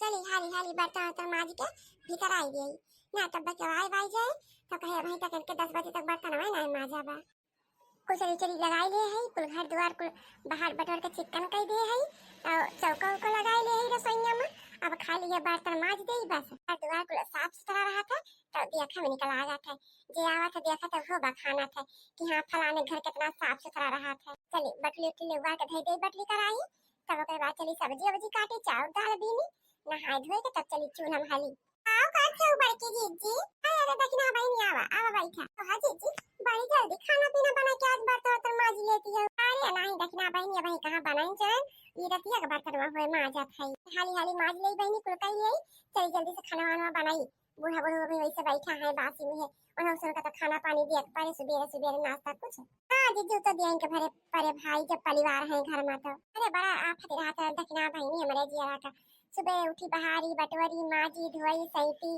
चली हाली हाली बर्तन वर्तन माज के भीतर आई गई ना, तब तक आए बाई जाए तो कहे वहीं तक करके 10 बजे तक बर्तन हुए ना माजा बा। कुचरी उचरी लगाई ले है, कुल घर द्वार कुल बाहर बटोर के चिकन कर दे है और चौका उका लगाई ले है रसोईया में। अब खाली ये बर्तन माज दे बस, घर द्वार कुल साफ सुथरा रहा था तो देखा में निकल आ था, जे आवा था देखा तो हो बखाना था कि हाँ फलाने घर कितना साफ सुथरा रहा था। चली बटली उटली उगा के धई दे बटली कराई, तब ओकरे बाद चली सब्जी वब्जी काटी, चावल दाल बीनी, नहाए धोए के तब चली चूल्हा में हाली। आओ कर छे ऊपर की जीजी, अरे दक्षिणा भाई नहीं आवा आवा बैठा तो हां जीजी बड़ी जल्दी खाना पीना बना के आज बर्तन वर्तन माज लेती है। अरे नहीं दक्षिणा भाई नहीं भाई कहां बनाई चल, ये रतिया के बर्तन हुए माजा खाई हाली हाली माज ले बहनी कुल कई ले, चल जल्दी से खाना वाना बनाई। बूढ़ा बूढ़ा भी वैसे बैठा है बासी में है, उन्हें उसका तो खाना पानी दिया पारे सुबह सुबह नाश्ता कुछ हां जीजू तो दिया इनके भरे परे भाई जब परिवार है घर में तो अरे बड़ा आफत रहा था दक्षिणा भाई नहीं हमारे जिया का। सुबह उठी बहारी बटवरी माजी धोई सैती,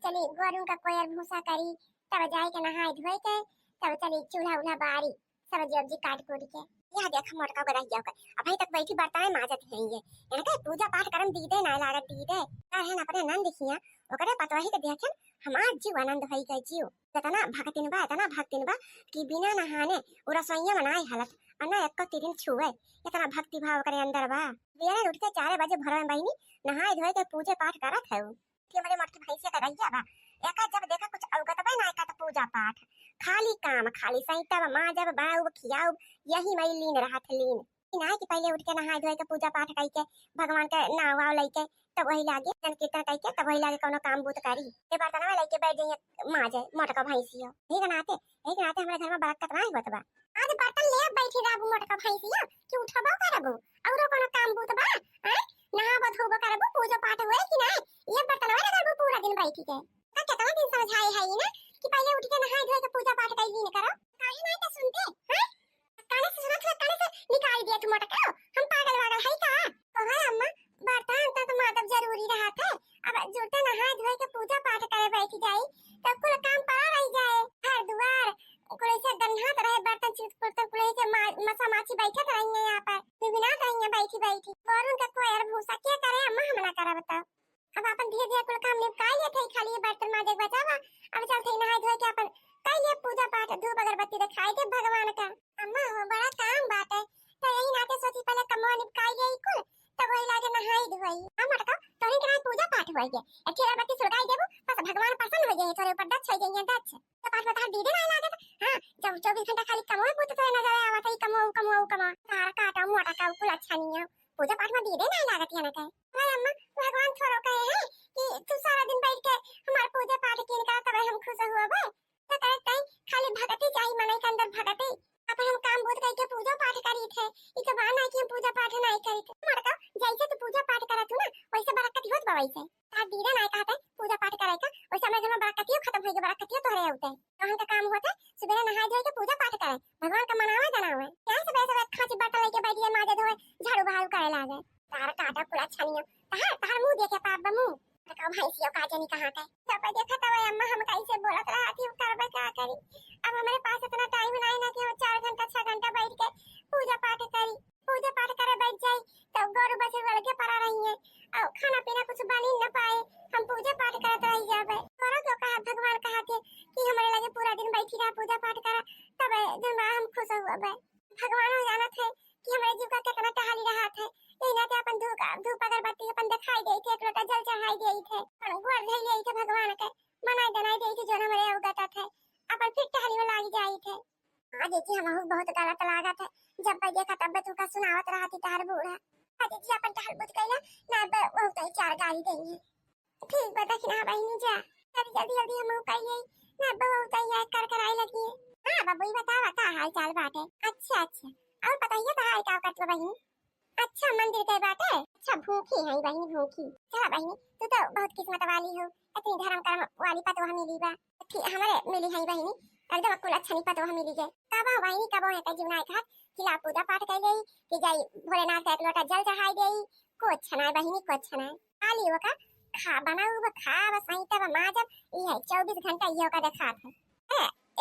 चली गोरू का कोयर भूसा करी, तब जाए के नहाए धोए के तब चली चूल्हा उल्हा बारी सब्जी वब्जी काट कूट के यह देखा मोटका को रह जाओ अभी तक बैठी बर्तन माजत है ये इनके पूजा पाठ करम दीदे ना लागत दीदे है अपने नंद दिखिया ओकरे पतवाही के देखे हमार जीव आनंद होई के जीव तना भक्तिन बा कि बिना नहाने पूरा सोइया मनाई हालत अन्ना एक तीन छुए इतना भक्ति भाव करे अंदर बा। वेरे उठ के 4 बजे भोर में बहिनी नहाए धोए के पूजे पाठ करत है कि हमारे मटकी भैंसे का रहिया बा एका जब देखा कुछ अवगत बा ना का तो पूजा पाठ खाली काम खाली सैता मां जब बाऊ खियाऊ यही मैं लीन रहा था लीन ना कि पहले उठ के नहाए धोए के पूजा पाठ कई के भगवान के नाव वाव लई के तब वही लागे जन कीर्तन कई के तब वही लागे कोनो काम बूत करी ते बर्तन में लई के बैठ जाइए मां जाए मोटका भैंसियो एक नाते हमारे घर में बरकत नहीं होत बा। आज बर्तन ले बैठी राबू मोटका भैंसियो कि उठबो करबो औरो कोनो काम बूत बा हैं नहाबो धोबो करबो पूजा पाठ होए कि नहीं ये बर्तन में करबो पूरा दिन बैठी के का कितना दिन समझाई है ये ना कि पहले उठ के नहाए धोए के पूजा पाठ कई दिन करो काहे नहीं तो सुनते हैं काने से सुनत काने से निकाल दिया तुम मोटका हम पागल वागल है का तो है अम्मा बर्तन तो मातब जरूरी रहा था अब जुटे नहाए धोए के पूजा पाठ करे बैठ जाई तब कुल काम पड़ा रह जाए घर द्वार कुल से गन्हात रहे बर्तन चीज पुरते कुल से मसा माछी बैठत रही है यहां पर बिना रही बैठी बैठी वरुण का कोयर भूसा क्या करे अम्मा हम ना करा बताओ। अब अपन धीरे धीरे कुल काम निपटाई ले थे खाली बर्तन माजे बचावा अब चलते नहाए धोए के अपन कई ले पूजा पाठ धूप अगरबत्ती दिखाई दे भगवान का अम्मा वो बड़ा काम बात है तो यही नाते सोची पहले कमवा निपटाई गई कुल तब वही लागे नहाई धोई हम मटका तोरी के पूजा पाठ होई गे अकेला अगरबत्ती सुलगाई देबो बस भगवान प्रसन्न हो जाए तोरे ऊपर दक्ष हो जाए दक्ष तो पाठ बता दीदे ना लागत हां जब 24 घंटा खाली कमवा पुत तो नजर आवत है कमवा तारा काटा मोटा का कुल अच्छा नहीं है पूजा पाठ में दीदे ना लागत है ना कहे हां अम्मा भगवान थोड़ो कहे है कि तू सारा दिन बैठ के हमार पूजा पाठ किन का तब हम खुश होबे तो करे कहीं खाली भगती चाहिए मन के अंदर भगती अपन हम काम बहुत करके पूजा पाठ करी थे ई तो बहाना है कि हम पूजा पाठ नहीं करी थे मरका जैसे तू पूजा पाठ करत हो ना वैसे बरकत होत बा वैसे तार दीदा नहीं कहते पूजा पाठ करे का वैसे हमारे घर में बरकतियो खत्म हो गई बरकतियो तोहरे होते तो हम का काम होता सुबह नहाए धोए के पूजा पाठ करे भगवान का मनावे जनावे क्या सुबह सुबह खांची बर्तन लेके बैठ गए माजे धोए झाड़ू बहारू करे लागे तार काटा पूरा छनिया तार मुंह देखे पाप बमु का भैंसियों का जानी कहां का तब देखा तब अम्मा हम कैसे बोलत रहा थी करबे क्या करी अब हमारे पास इतना टाइम नहीं ना कि हम 4 घंटा 6 घंटा बैठ के पूजा पाठ करी पूजा पाठ करे बैठ जाई तब गोरु बचे लगे पड़ा रही है और खाना पीना कुछ बनी न पाए हम पूजा पाठ करते रह जाबे करो तो कहा भगवान कहा थे कि हमारे लगे पूरा दिन बैठी रहा पूजा पाठ करा तब दिन हम खुश हुए भगवान हो जाना थे कि हमारे जीव का कितना टहली रहा थे इना के अपन धूप अगरबत्ती अपन दिखाई दे थे एक लोटा जल चढ़ाई दे थे और गोर धई ले थे भगवान के मनाई दनाई दे थे जो हमारे अवगत थे अपन फिर टहली में लाग जाई थे आज जी हम बहुत गलत लागत है जब पे देखा तब तू का सुनावत रहा थी तार बूढ़ा आज जी अपन टहल बुझ गईला ना बहुत ही 4 गाली देंगे ठीक बता कि ना बहनी जा जल्दी हम कहिए ना बहुत ही कर कर आई लगी हां बाबू बतावा का हाल चाल बात है अच्छा और बताइए तो हाल क्या करत बहनी अच्छा मंदिर गए बाटे अच्छा भूखी है बहनी भूखी चला बहनी तू तो बहुत किस्मत वाली हो इतनी धर्म कर्म वाली पतो मिली बा हमारे मिली है बहनी एकदम कुल अच्छा नहीं पतो मिली गए कब बहनी कब है जीवना का खिला पूजा पाठ कर गई कि जाई भोलेनाथ का एक लोटा जल चढ़ाई गई को अच्छा ना बहनी को अच्छा ना खाली वो का खा बनाऊ खा बस सही तब मां जब ये 24 घंटा ये का देखा था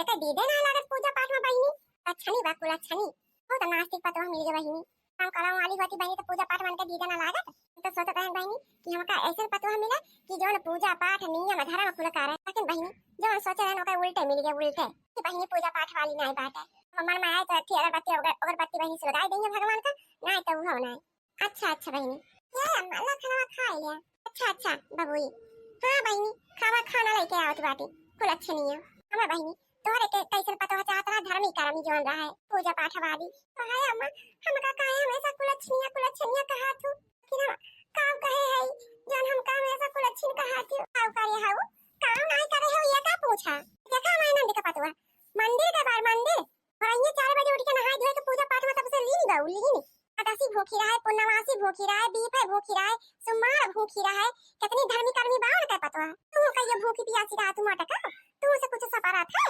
एक दीदे ना लागत पूजा पाठ में बहनी अच्छा नहीं बा कुल अच्छा नहीं बहुत नास्तिक पतो मिल गए बहनी काम कराऊं वाली होती बहनी तो पूजा पाठ मन के दीदा ना लागत। तो सोचत है बहनी कि हमका ऐसा पतवा मिला कि जो पूजा पाठ नियम धर्म कुल कर है, लेकिन बहनी जो सोचे है ओके उल्टे मिल गए उल्टे कि बहनी पूजा पाठ वाली नहीं बात है। मन में आए तो थी अगरबत्ती बहनी से लगाई देंगे भगवान का, नहीं तो वो नहीं। अच्छा बहनी ये अम्मा खाना खा लिया। अच्छा बाबूई हाँ बहनी खाना लेके आओ बाटी कुल अच्छे नहीं है हमारे बहनी तोहरे के कैसे पता चाहता धर्मी कर्मी जोन रहा है पूजा पाठ वाली तो है अम्मा हमका काहे हमेशा कुलच्छनिया कहा तू कि ना काम कहे है जोन हम काम ऐसा कुलच्छन कहा तू काव करे हाउ काम नहीं करे हो ये का पूछा देखा मैं नंद का पतवा मंदिर के बाहर मंदिर और ये 4 बजे उठ के नहाए धोए तो पूजा पाठ में तब से लीन गाऊ लीन अदासी भूखी रहा है पूर्णमासी भूखी रहा है बीफ है भूखी रहा है सुमार भूखी रहा है कितनी धर्मी कर्मी बावन का पतवा तू कहिए भूखी प्यासी रहा तू मटका तू से कुछ सपारा था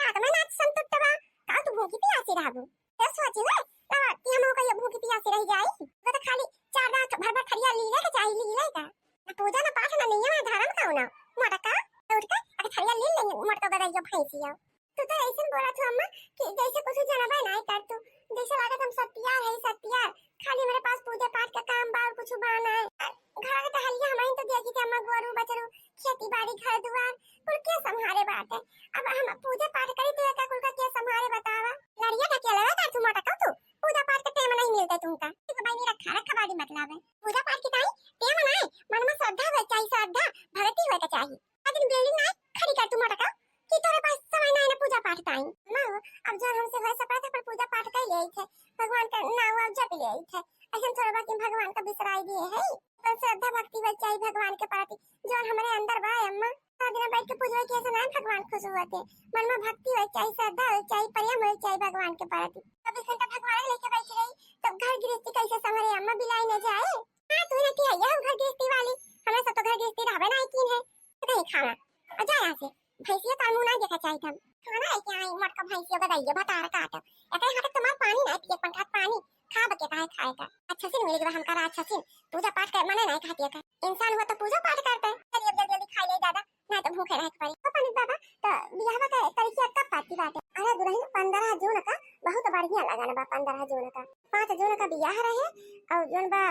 रात में नाच संतुष्ट बा का तू भूखी प्यासी रहबू तो सोची है ना कि हम कहिए भूखी प्यासी रह जाई तो खाली 4 रात भर भर खड़िया ली ले के चाहिए ली ले का ना पूजा ना पाठ ना नियम ना धर्म का ना मटका उठ के अरे खड़िया ले ले मटका गदाई भैंसिया तू तो ऐसे बोला था अम्मा कि जैसे कुछ जनबा नहीं कर तू जैसे लागत हम सत्यार खाली मेरे पास पूजा पाठ का काम बा और कुछ बाना है घर का हलिया हमारी तो देखी थी अम्मा गोरू बचरू खेती बाड़ी घर द्वार कुल के संभाले बात है अब हम पूजा पाठ करी तो का कुल का क्या संभाले बतावा लड़िया का क्या लगा तू मोटा का तू पूजा पाठ का टाइम नहीं मिलता तुमका तो भाई मेरा रखा बाड़ी मतलब है पूजा पाठ की टाइम नहीं मन में श्रद्धा हो चाहिए श्रद्धा भक्ति होए का चाहिए लेकिन बिल्डिंग नहीं खड़ी कर तू मोटा का कि तोरे पास समय नहीं ना पूजा पाठ टाइम ना अब जो हमसे हो सका था पर पूजा पाठ कर ले थे भगवान का नाम अब जप ले थे ऐसा थोड़ा बाकी भगवान का बिसराई दिए है तो श्रद्धा भक्ति बच चाहिए भगवान के प्रति जो हमारे अंदर बा अम्मा साधना बैठ के पूजा कैसे ना भगवान खुश होते मन में भक्ति हो चाहिए श्रद्धा हो चाहिए प्रेम हो चाहिए भगवान के प्रति 24 घंटा भगवान लेके बैठ रही तब घर गृहस्थी कैसे संभले अम्मा बिलाई न जाए हां तू ना क्या है घर गृहस्थी वाली हमें सब तो घर गृहस्थी रहबे नहीं की है तो कहीं खाना आ जा यहां से भैंसिया का मुंह ना देखा चाहिए था खाना है क्या मटका भैंसिया बताइए बता काट एते हाथ तुम्हारा पानी ना पिए पंखा पानी खा बके काहे खाएगा अच्छा से मिलेगा हम करा अच्छा से पूजा पाठ कर मने नहीं खाती का इंसान हो तो पूजा पाठ करता है चलिए जल्दी खा ले दादा नहीं तो भूखे रह पड़ी तो पानी बाबा तो बियाह का तरीका कब पाती बात है अरे दुल्हन 15 जून का बहुत बढ़िया लगा ना बा 15 जून का 5 जून का बियाह रहे और जून बा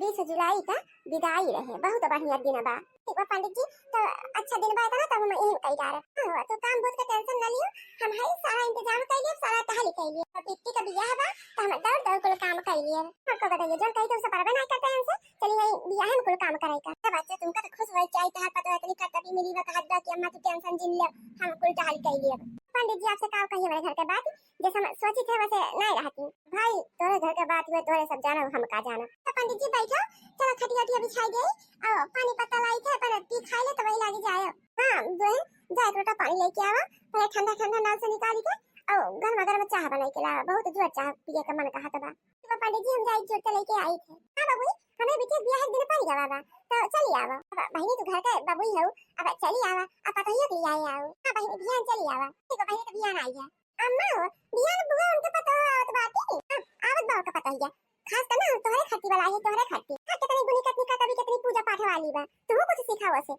20 जुलाई का विदाई रहे बहुत बढ़िया दिन बा ठीक बा पंडित जी तो अच्छा दिन बा था तब हम यही कही जा रहे हां तो काम बहुत का टेंशन ना लियो हम है सारा इंतजाम कर लिए सारा टहल कर लिए अब बिट्टी का बियाह बा तो हम दौड़ कुल काम कर लिए हम को बताइए जो कही तो उसे परबे नहीं करते हमसे चलिए बियाह में कुल काम करेगा सब बच्चे तुमका तो खुश हो जाए चाहे पता है इतनी कर्तव्य मिली बा कहा कि अम्मा तू टेंशन जिन ले हम कुल टहल कर लिए पंडित जी आपसे का कहिए मेरे घर के बात जैसे हम सोची थे वैसे नहीं रहती भाई तोरे घर के बात में तोरे सब जाना हम का जाना तो पंडित जी बैठो चलो खटिया बिछाई गई और पानी पत्ता लाई थे पर पी खा ले तो वही लागी जाए हां जो है जाए लोटा पानी लेके आवा पहले ठंडा नल से निकाली के और गर्मा चाह बनाई के ला बहुत जोर चाह पिए का मन कहा था तो पंडित जी हम जाई जोर के लेके आई थे हां बाबू हमें बीते बियाह एक दिन पड़ गया बाबा तो चली आवा बहनी तू घर का बाबू हो अब चली आवा अब पता ही कि आई आओ हां बहनी बियाह चली आवा ठीक है बहनी तो बियाह आई है अम्मा बियाह बुआ उनके पता हो आवत बात आवत बात का पता ही खास करना तोहरे खट्टी वाला है तोहरे खट्टी हां कितनी गुनी कितनी का कभी कितनी पूजा पाठ वाली बा तू कुछ सिखाओ से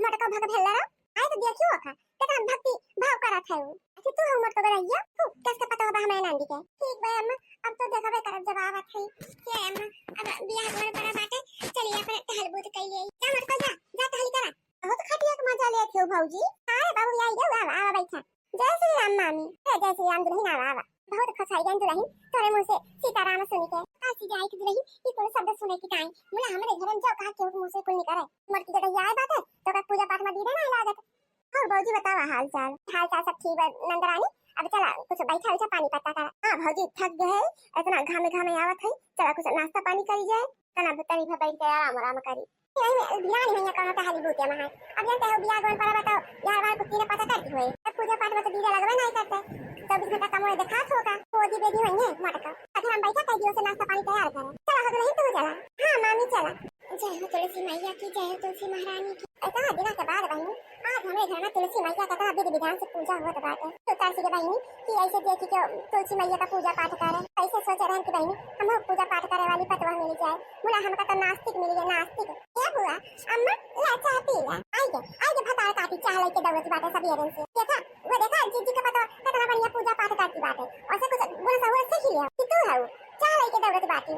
मटका भग भेला आई तो देखियो का कितना भक्ति भाव करत है अच्छा तू हम मत कराइया तू कैसे पता होगा हमें नंदी के ठीक बा अम्मा अब तो देखबे करब जब आवत है के अम्मा अब बियाह घर बड़ा बाटे चलिए अपन टहलबूत कर लिए जा मत को जा टहल करा बहुत खटिया के मजा ले थे भौजी अरे बाबू आई गो आवा बैठा जय श्री राम मामी जय श्री राम दुल्हन आवा बहुत खसाई गई दुल्हन तोरे मुंह से सीताराम सुन के काशी जाई की दुल्हन ई कोई शब्द सुने की काई मुला हमरे घर में जाओ कहा के मुंह से कुल निकले मरती जगह आए बात है तो का पूजा पाठ में दीदा ना लागत और भौजी बतावा हाल चाल सब ठीक है नंदरानी अब चला कुछ बैठा पानी पत्ता का हां भौजी थक गए इतना घामे आवत है चला कुछ नाश्ता पानी करी जाए तना तनी भर बैठ के आराम करी यही बियाह नहीं कहा था हाली बूते में अब जानते हो बियाह कौन पर बताओ यार बार कुत्ती ने पता करती हुए अब पूजा पाठ में तो दीदा लगवा नहीं करते 24 घंटा कम दिखा होगा पोदी बेदी होंगे मटका अगर हम बैठा कई दिनों से नाश्ता पानी तैयार करें चला हो नहीं तो चला हां मामी चला जय हो तुलसी मैया की जय हो तुलसी महारानी की ऐसा दिनों के बाद बहनी आज हमारे घर में तुलसी मैया का विधि विधान से पूजा हुआ बात है तो तासी के बहनी कि ऐसे देखी कि तुलसी मैया का पूजा पाठ करे ऐसे सोच रहे हैं कि बहनी हम पूजा पाठ करे वाली पतवा मिल जाए बोला हमका तो नास्तिक मिल गया नास्तिक क्या हुआ अम्मा ला चाह पी ले आइए भतार काटी चाह लेके दौलत बात है सब ये दिन से देखा वो देखा जीजी का पता कितना बढ़िया पूजा पाठ करती बात है और से कुछ बुरा सा हुआ सीख लिया कि तू है चाह लेके दौलत बात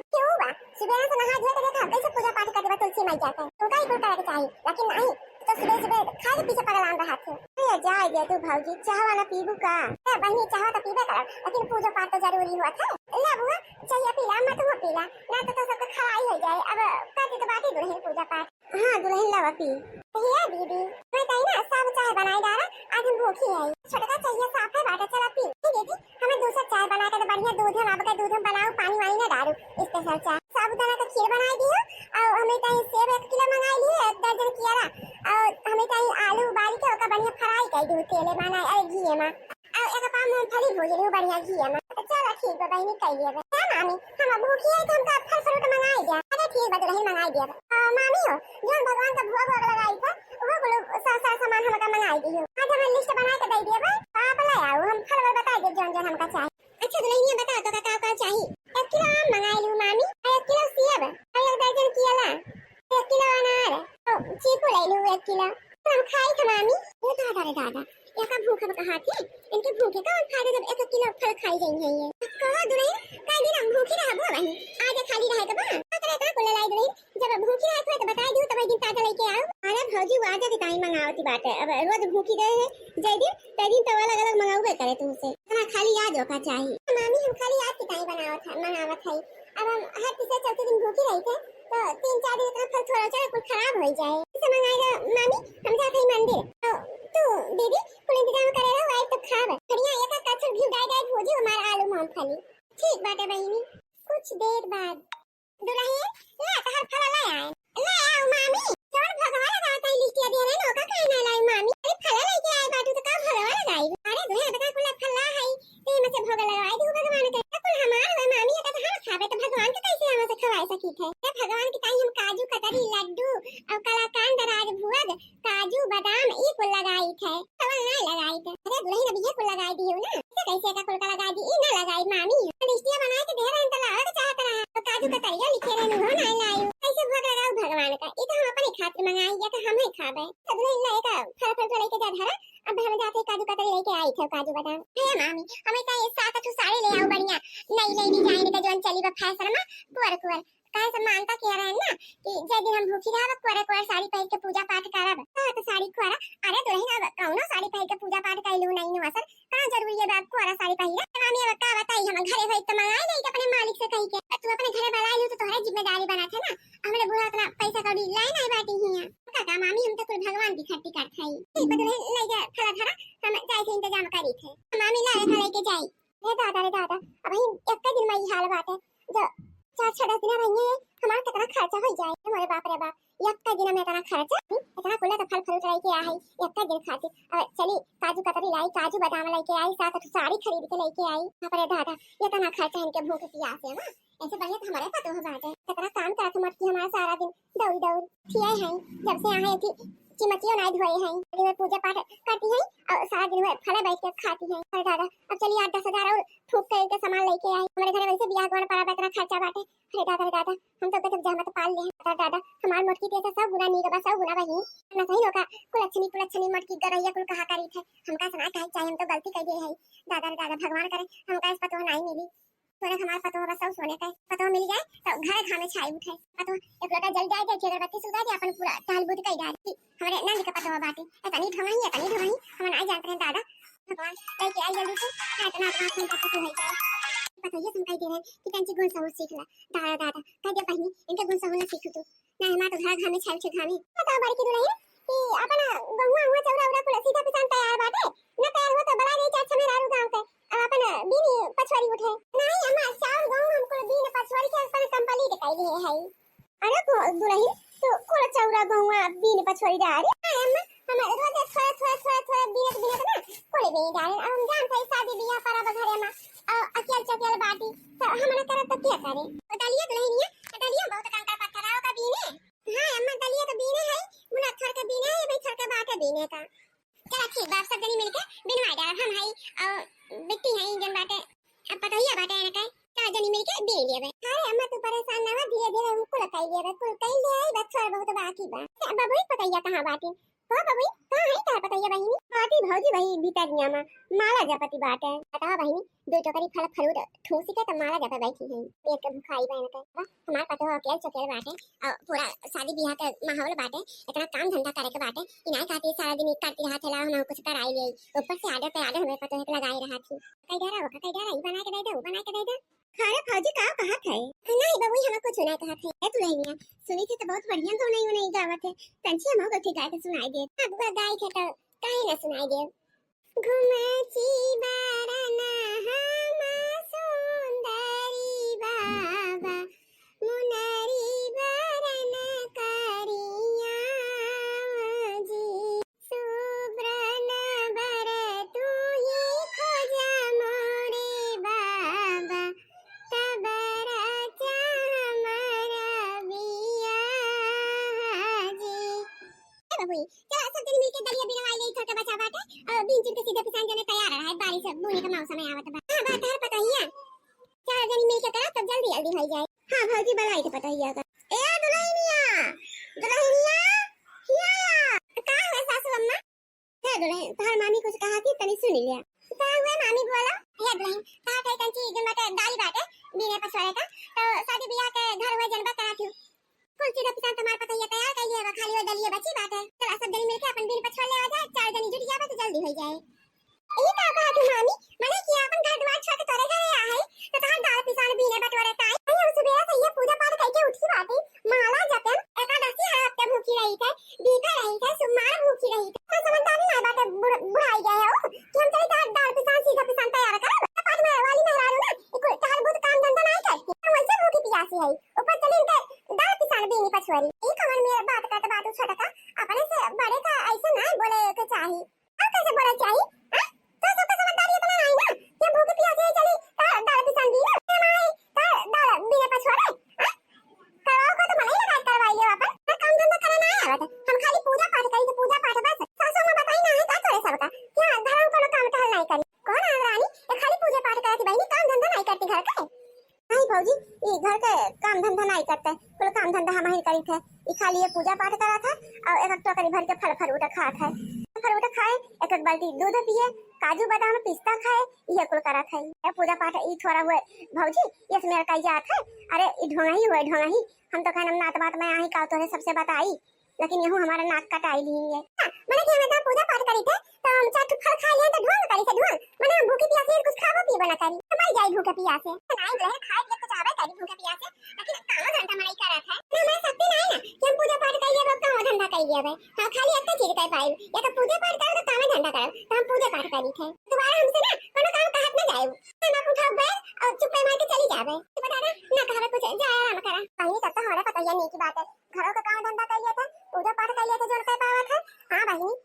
जरूर करे के चाहिए, लेकिन नहीं तो सुबह सुबह खाए के पीछे पगलान रहा थे। अरे जा दे तू भौजी, चाह वाला पीबू का? बहनी चाह तो पीबे कर, लेकिन पूजा पाठ तो जरूरी हुआ था। ले बुआ चाहिए पीला, मत हुआ पीला ना तो सबका खराई हो जाए। अब करती तो बाकी दुल्हन पूजा पाठ। हाँ दुल्हन लवा पी भैया दीदी, मैं कहीं ना सब चाय बनाई डाला, आज हम भूखी है। छोटा चाहिए साफ है बाटा, चला पी दीदी। हमें दूसरा चाय बना के तो बढ़िया दूध हम आपका दूध हम बनाओ, पानी वानी ना डालू, स्पेशल चाय। साबुदाना का खीर बनाई दियो और हमें कहीं सेब 1 किलो मंगाई लिए, 1 दर्जन किया और हमें कहीं आलू उबाल के ओका बढ़िया फ्राई कर दूं तेल में ना अरे घी में और एक पाव मूंगफली भूज लूं बढ़िया घी में। चलो ठीक है बहनी कह लिए क्या मामी, हम भूखी है तो हमका फल फ्रूट मंगाई दिया। अरे ठीक है दुल्हन मंगाई दिया। मामी हो जो भगवान का भोग वोग लगाई था वो बोलो सारा सामान हमका मंगाई दी हो। आज हम लिस्ट बना के दे दिया भाई, आप ले आओ, हम फल वल बता दे जो जो हमका चाहिए। अच्छा दुल्हन ये बता तो का चाहिए? 1 किलो आम मंगाई लूं मामी, 1 किलो सेब और 1 दर्जन केला, 1 किलो अनार, चीकू ले लूं 1 किलो। हम खाई था मामी। ये दादा रे दादा एका भूखे कहा थे, इनके भूखे का फायदा जब 1 किलो फल खाई जाएंगे। ये कहो दुल्हन कई दिन हम भूखी रह बो वही आज खाली रहे तो बा करे का कोला लाई दुल्हन, जब भूखी रहे तो बता दियो तब दिन ताजा लेके आओ। अरे भौजी वो आजा के टाइम मंगावती बात है, अब रोज भूखी रहे है जय दिन तय दिन तो अलग अलग मंगावे करे तुमसे, इतना खाली याद होका चाहिए। मामी हम खाली याद के टाइम मंगावत है। अब हम हर तीसरे चौथे दिन भूखी रही थे तो 3-4 दिन इतना फल थोड़ा सा कुछ खराब हो जाए इसे मंगाएगा मामी। हम जाते हैं मंदिर तो तू दीदी कुल इंतजाम करे रहो, आई तो खाब बढ़िया एक कचर भी डाई भूजी हमारा आलू मूंगफली। ठीक बात है बहनी। कुछ देर बाद दुल्हन ला तो हर फल ले आए, ले आओ मामी। जोर भगवान का ताई लिस्टिया दे रहे नौका काहे ना लाई मामी? अरे फल लेके आए बाटू तो का फल वाला गाई। अरे दुल्हन बता कुल फल ला है ते में से भोग लगाई दू भगवान के कुल हमार है मामी। का तो हम खावे तो भगवान के कैसे हम से खवाए सकी थे? भगवान के ताई हम काजू कतरी लड्डू और कलाकंद राजभोग काजू बादाम ई कुल लगाई थे, तवल नहीं लगाई थे। अरे दुल्हन अभी ये कुल लगाई दियो ना, कैसे का कुल का लगाई दी ई ना लगाई मामी। लिस्टिया बना के दे रहे हैं तो लावे चाहत रहा तो काजू कतरिया लिखे रहे हो ना लायो कैसे भोग लगाओ भगवान का? ई तो हम अपने खातिर मंगाई या तो हम ही खाबे। तो दुल्हन लाएगा फल फल तो लेके जा धरा। अब हम जाते काजू कतरी लेके आई थे काजू बादाम। हे मामी हमें तो 7-8 साड़ी ले आओ बढ़िया नई नई डिजाइन का जोन चली बा फैशन में कुवर कुवर काहे से मानता कह रहे हैं ना कि जय दिन हम भूखी रहा कुवर कुवर साड़ी पहन के पूजा पाठ करब तो साड़ी कुवर। अरे दुल्हन अब कौनो साड़ी पहन के पूजा पाठ कर लू नहीं नु असर कहां जरूरी है बाप कुवर साड़ी पहन। मामी अब का बताई हम घरे भाई तो मंगाई नहीं अपने मालिक से कह के तू अपने घरे बुला लू तो तुम्हारी जिम्मेदारी बना था ना। हमरे बुढ़ा उतना पैसा कौड़ी लाई नहीं बाटी हिया काका मामी हम तो कुल भगवान की खट्टी काट खाई। ठीक बदले ले जा थोड़ा थोड़ा हम जाए थे इंतजाम करी थे मामी ला लेके जाई। रे दादा अब ही एक दिन में हाल बात है जो 4-6 दिन रहेंगे हमारा कितना खर्चा हो जाए। हमारे बाप रे बाप एक दिन में इतना खर्चा इतना खुला तो फल फ्रूट लेके आई एक दिन खाती। अब चली काजू कतरी लाई काजू बादाम लेके आई 7-8 साड़ी खरीद के लेके आई। अरे दादा इतना खर्चा इनके भूख प्यास है ना ऐसे बढ़िया तो हमारे पता हो बात है कितना काम करते मटकी हमारा सारा दिन दौड़ थिया है जब से आए थी चिमचियो नहीं धोए हैं दिन में पूजा पाठ करती है और सारा दिन में फल बैठ के खाती है। अरे दादा अब चलिए 8-10 हजार और फूक के सामान लेके आई हमारे घर वैसे बियाह करना पड़ा इतना खर्चा बाटे। अरे दादा हम तो जब जहमत पाल ले दादा हमार मटकी ते सब गुना नहीं बस सब गुना बही ना सही लोका कुलच्छनी मटकी गरैया कुल कहा करी थे हमका सुना कहे चाहिए हम तो गलती कर दी है। दादा भगवान करे हमका इस पतो नहीं मिली तोरे हमार पतो बस सब सोने का पतो मिल जाए तो घर खाने छाई उठे पतो एक लोटा जल जाए तो अगरबत्ती सुधा दे अपन पूरा टाल बुद कई डाल हमरे नंद का पतो बाटे तनी ढवाई हम नहीं जानते हैं दादा भगवान लेके आई जल्दी से इतना अपना फोन पतो हो जाए। पतो ये समझाई दे रहे कि कंची गुण सहु सीखला दादा कह दे बहनी इनके गुण सहु ना सीख तू ना हमार तो घर खाने छाई छे खाने पता बड़ी की दुल्हन कि अपना गहुआ चौरा उरा कुल सीधा पिसान तैयार बाटे न तैयार हो तो बड़ा नहीं चाचा मेरा आरू गांव के अपन बीनी पछवाड़ी उठे नहीं अम्मा चाउर गहूं हमको बीनी पछवाड़ी के अपन कंपली दिखाई दे है। अरे दुल्हन तो कोला चौरा गहुआ बीनी पछवाड़ी डाल अम्मा हम रोज थोड़ा बीनी ना कोले बीनी डाल हम जानते शादी बियाह परब घरे में अकेल चकेल बाटी तो हमने करे तो क्या करे बतालिए दुल्हनिया बतालिए बहुत कंकर पत्थराओ का बीने। हां अम्मा दलिया का बीने है मुना थर का बीने है भाई थर का बाटा बीने का चला ठीक बाप सब जनी मिलके बिनवाई डाल हम है और बिट्टी है जन बाटे अब पता ही बाटे है का चार जनी मिलके बे लेबे। हां अम्मा तू परेशान ना हो धीरे धीरे हमको लगाई लेबे कुल कई ले आई बस थोड़ा बहुत बाकी बा बाबू पता ही कहां बाटी हो बाबू कहां है तार बताइए बहिनी बाटी भौजी वही भीतरिया में माला जपति बाटे बता बहिनी दो टोकरी फल फरूट ठूसी के त माला जपे बैठी है पेट के भुखाई बहन के हमार पतो हो अकेले चकेले बाटे और पूरा शादी ब्याह के माहौल बाटे इतना काम धंधा करे के बाटे इनाय खाती सारा दिन करती रहा थला हम कुछ कराई ले ऊपर से आडर पे आडर हमें पतो है लगाई रहा थी कई डरा हो कई डरा बना के दे बना के दे खारे फौजी का कहा थे नहीं बबुई हमें कुछ नहीं कहा थे ए तू नहीं सुनी थी तो बहुत बढ़िया तो नहीं गावत है तंची हम को ठीक गाय के सुनाई दे अब गाय के तो काहे ना सुनाई दे घुमची बारना हम सुंदरी बाबा मुनरी बारना करिया जी सुब्रन बर तू ही खोजा मोरे बाबा तबरा चाहमरा बिया जी बबुई चला सब जन मिलके दलिया बिनवाई ले छोटा बच्चा बाटे और बिन के सीधे पिसान जाने तैयार है बारिश बोने का मौसम है आवत बा हां बात है पता ही है चार जन मिलके करा तब जल्दी जल्दी हो जाए हां भौजी बलाई के पता ही है ए दुल्हनिया हिया का है सासू अम्मा हे दुल्हन तार मामी कुछ कहा थी तनी सुन लिया का हुआ मामी बोला हे दुल्हन का कह कंची जो मटे डाली बाटे बिने पछवाड़े का तो शादी ब्याह के घर हुए जनबा करा थी कौन सी पिसान तुम्हारे पता ही तैयार करिए खाली वो दलिया बची बात है चला सब जन मिलके अपन बिन पछवाड़ ले आ जाए चार जन जुट जावे तो जल्दी हो जाए ये का कहा तू मामी मने कि अपन घर द्वार छोड़ के तोरे घरे आ है तो तहां दाल पिसान बिने बटोरे का है हम सुबह से ये पूजा पाठ करके उठी बाटे माला जपन एकादशी है हफ्ते भूखी रही थे दीपा रही थे सुमार भूखी रही थे तो समझदारी ना बात बुढ़ाई गए हो कि हम चली दाल पिसान सीधा पिसान तैयार कर पाँच में वाली मेहरारू ना एक ताल बहुत काम धंधा नहीं करती हम वैसे भूखी प्यासी है ऊपर चली इनके दाल पिसान बिनी पछवाड़ी ये कमर में बात करते बात छोटा का अपने से बड़े का ऐसे ना बोले के चाहिए अब कैसे बोले चाहिए तो सब का समझदारी इतना नहीं ना कि भूख प्यासे चली दाल पिसान दी ना माई दाल बिना पछवाड़े करवाओ को तो मलाई लगा करवाई ले अपन मैं काम धंधा करना नहीं आवत हम खाली पूजा पाठ करी तो पूजा पाठ बस सासू में बताई ना है का करे सबका क्या घर को काम टहल नहीं करी कौन आ रानी ये खाली पूजा पाठ करती बहनी काम धंधा नहीं करती घर का नहीं भौजी ये घर के काम धंधा नहीं करते कुल काम धंधा हम ही करी थे ये खाली ये पूजा पाठ करा था और एक टोकरी भर के फल फरूट खा था फरूट खाए एक बाल्टी दूध पिए काजू बादाम पिस्ता खाए ये कुल करा था ये पूजा पाठ ई थोड़ा हुए भौजी ये मेरा कही जात है अरे ई ढोंगा ही हुए ढोंगा ही हम तो कहना नात बात में आई का तोरे सबसे बताई लेकिन यहू हमारा नाक कटाई ली है माने कि हम तो पूजा पाठ करी थे तो हम चाट फल खा लिए तो ढोंग करी से ढोंग माने हम भूखे प्यासे कुछ खाबो पीबो ना करी तो मर जाई भूखे प्यासे नहीं रहे खाए ले तो चाहबे करी भूखे प्यासे लेकिन काम धंधा मनाई करा था ना मैं सकती नहीं ना कि हम पूजा पाठ करिए तो काम धंधा करिए भाई हम खाली एक चीज कर पाई या तो पूजा पाठ करो तो काम धंधा करो तो हम पूजा पाठ करी थे दोबारा हमसे ना कोनो काम कहत ना जाए ना उठाओ बैग और चुप मार के चली जावे तो बता ना कहवे कुछ जाया आराम करा पहले तक तो हमारा पता ही नहीं की बात है घरों का काम धंधा कर लिया था पूजा पाठ कर लिया था जो कर पावा था हां बहनी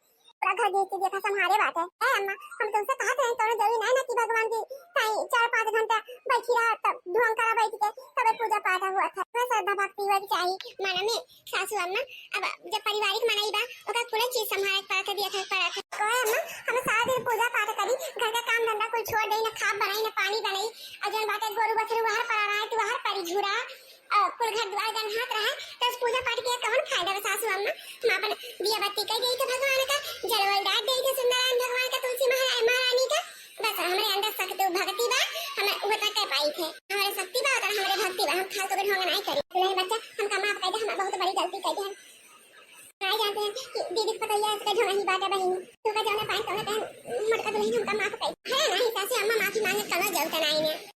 पूरा घर देख के देखा संभाले बात है ए अम्मा हम तुमसे कहा थे तो जरूरी नहीं ना कि भगवान की साई 4-5 घंटा बैठी रहा तब ढोंग करा बैठ के तब पूजा पाठ हुआ था मैं श्रद्धा भक्ति हुआ चाहिए मन में सासू अम्मा अब जब पारिवारिक मनाई बा ओका पूरा चीज संभाल कर दिया था पर कोई अम्मा हम सारा दिन पूजा पाठ करी घर का काम धंधा कोई छोड़ दे ना खाब बनाई ना पानी बनाई अजन बाटे गोरु बछरू बाहर पड़ा रहा है तो बाहर पड़ी झूरा कुल घर द्वार जन हाथ रहा तो पूजा पाठ किया कौन फायदा सासू अम्मा मां अपन दिया बत्ती कर गई थे भगवान का जलवल डाल गई थे सुंदरान भगवान का तुलसी महारानी का बस हमारे अंदर शक्ति भक्ति बा हम वो तक कर पाई थे हमारे शक्ति बा और हमारे भक्ति बा हम फालतू के ढोंग नहीं करी ले बच्चा हम का माफ कर दे हम बहुत बड़ी गलती कर दी है जानते हैं कि दीदी को पता है इसका ढोंग ही बात है बहन तो का जाने पाए तो है मटका दुल्हन हम का माफ कर है नहीं सासू अम्मा माफी मांगे कनो जरूरत नहीं है